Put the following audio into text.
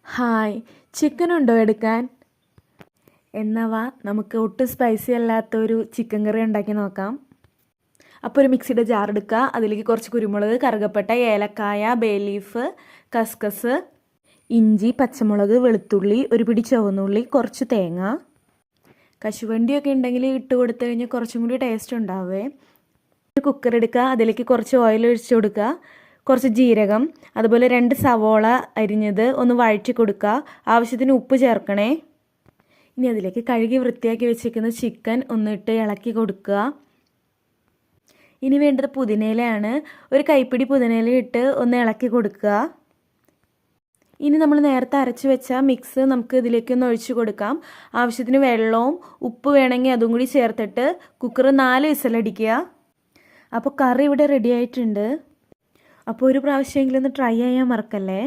Hi, chicken ഉണ്ടോ എടുക്കാൻ? എന്നാ വാ, നമുക്ക് ഒട്ടും സ്പൈസി അല്ലാത്തൊരു ചിക്കൻ കറി ഉണ്ടാക്കി നോക്കാം. അപ്പോൾ ഒരു മിക്സിയുടെ ജാർ എടുക്കുക. അതിലേക്ക് കുറച്ച് കുരുമുളക്, കറുകപ്പട്ട, ഏലക്കായ, ബേ ലീഫ്, കസ്കസ്, ഇഞ്ചി, പച്ചമുളക്, വെളുത്തുള്ളി, ഒരു പിടി ചുവന്നുള്ളി, കുറച്ച് തേങ്ങ. കശുവണ്ടിയൊക്കെ ഉണ്ടെങ്കിൽ ഇട്ട് കൊടുത്തു കഴിഞ്ഞാൽ കുറച്ചും കൂടി ടേസ്റ്റ് ഉണ്ടാവേ. ഒരു കുക്കർ എടുക്കുക. അതിലേക്ക് കുറച്ച് ഓയിൽ ഒഴിച്ച് കൊടുക്കുക. കുറച്ച് ജീരകം, അതുപോലെ 2 സവോള അരിഞ്ഞത് ഒന്ന് വഴറ്റി കൊടുക്കുക. ആവശ്യത്തിന് ഉപ്പ് ചേർക്കണേ. ഇനി അതിലേക്ക് കഴുകി വൃത്തിയാക്കി വെച്ചിരിക്കുന്ന ചിക്കൻ ഒന്നിട്ട് ഇളക്കി കൊടുക്കുക. ഇനി വേണ്ടത് പുതിനയിലയാണ്. ഒരു കൈപ്പിടി പുതിനയില ഇട്ട് ഒന്ന് ഇളക്കി കൊടുക്കുക. ഇനി നമ്മൾ നേരത്തെ അരച്ച് വെച്ച മിക്സ് നമുക്ക് ഇതിലേക്ക് ഒന്ന് ഒഴിച്ച് കൊടുക്കാം. ആവശ്യത്തിന് വെള്ളവും ഉപ്പ് വേണമെങ്കിൽ അതും കൂടി ചേർത്തിട്ട് കുക്കർ 4 വിസിലടിക്കുക. അപ്പോൾ കറി ഇവിടെ റെഡി ആയിട്ടുണ്ട്. അപ്പോൾ ഒരു പ്രാവശ്യമെങ്കിലും ഒന്ന് ട്രൈ ചെയ്യാൻ മറക്കല്ലേ.